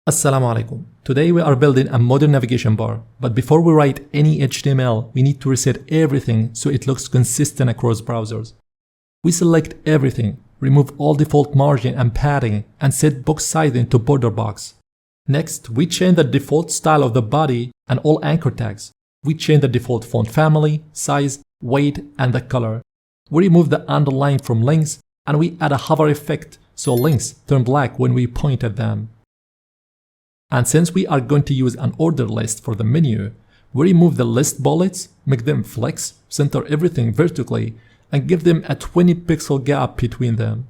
Assalamu alaikum. Today we are building a modern navigation bar, but before we write any HTML, we need to reset everything so it looks consistent across browsers. We select everything, remove all default margin and padding, and set box sizing to border box. Next, we change the default style of the body and all anchor tags. We change the default font family, size, weight, and the color. We remove the underline from links, and we add a hover effect so links turn black when we point at them. And since we are going to use an order list for the menu, we remove the list bullets, make them flex, center everything vertically, and give them a 20 pixel gap between them.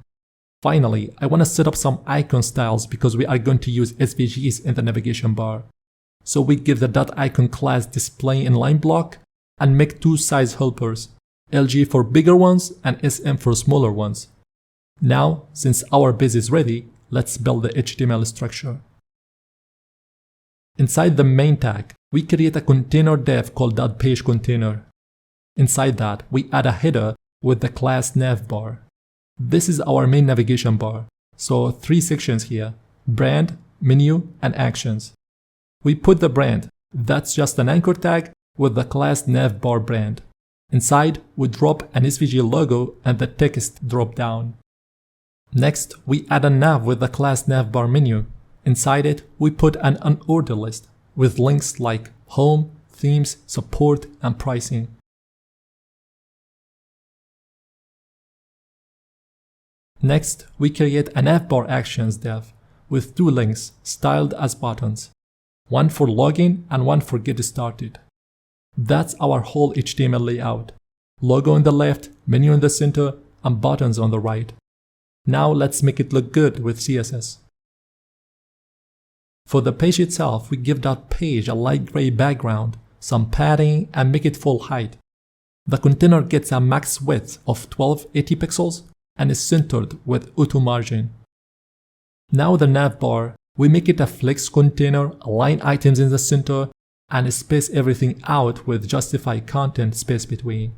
Finally, I want to set up some icon styles because we are going to use SVGs in the navigation bar. So we give the .icon class display inline block and make two size helpers, LG for bigger ones and SM for smaller ones. Now, since our base is ready, let's build the HTML structure. Inside the main tag, we create a container dev called .pageContainer. Inside that, we add a header with the class Navbar. This is our main navigation bar, so three sections here: brand, menu, and actions. We put the brand, that's just an anchor tag with the class Navbar brand. Inside, we drop an SVG logo and the text drop down. Next, we add a nav with the class Navbar menu. Inside it, we put an unordered list with links like home, themes, support, and pricing. Next, we create a Navbar actions dev with two links styled as buttons, one for login and one for get started. That's our whole HTML layout: logo on the left, menu in the center, and buttons on the right. Now let's make it look good with CSS. For the page itself, we give .page a light gray background, some padding, and make it full height. The container gets a max width of 1280 pixels and is centered with auto margin. Now the navbar, we make it a flex container, align items in the center, and space everything out with justify content space between.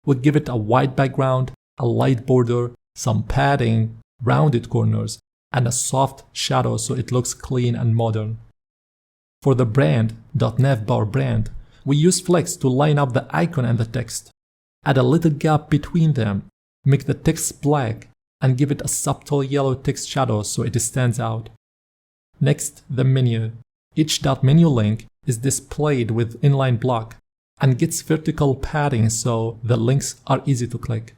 We give it a white background, a light border, some padding, rounded corners, and a soft shadow so it looks clean and modern. For the brand, .navbar brand, we use flex to line up the icon and the text. Add a little gap between them, make the text black, and give it a subtle yellow text shadow so it stands out. Next, the menu. Each .menu link is displayed with inline block and gets vertical padding so the links are easy to click.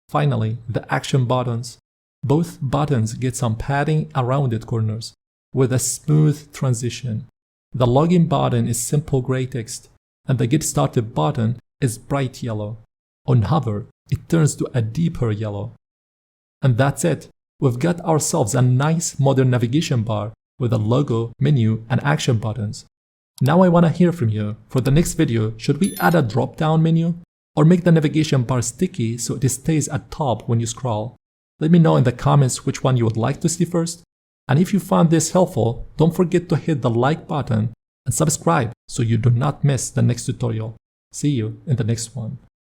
Finally, the action buttons. Both buttons get some padding around the corners with a smooth transition. The login button is simple gray text and the get started button is bright yellow. On hover, it turns to a deeper yellow. And that's it. We've got ourselves a nice modern navigation bar with a logo, menu, and action buttons. Now I want to hear from you. For the next video, should we add a drop-down menu or make the navigation bar sticky so it stays at top when you scroll? Let me know in the comments which one you would like to see first. And if you found this helpful, don't forget to hit the like button and subscribe so you do not miss the next tutorial. See you in the next one.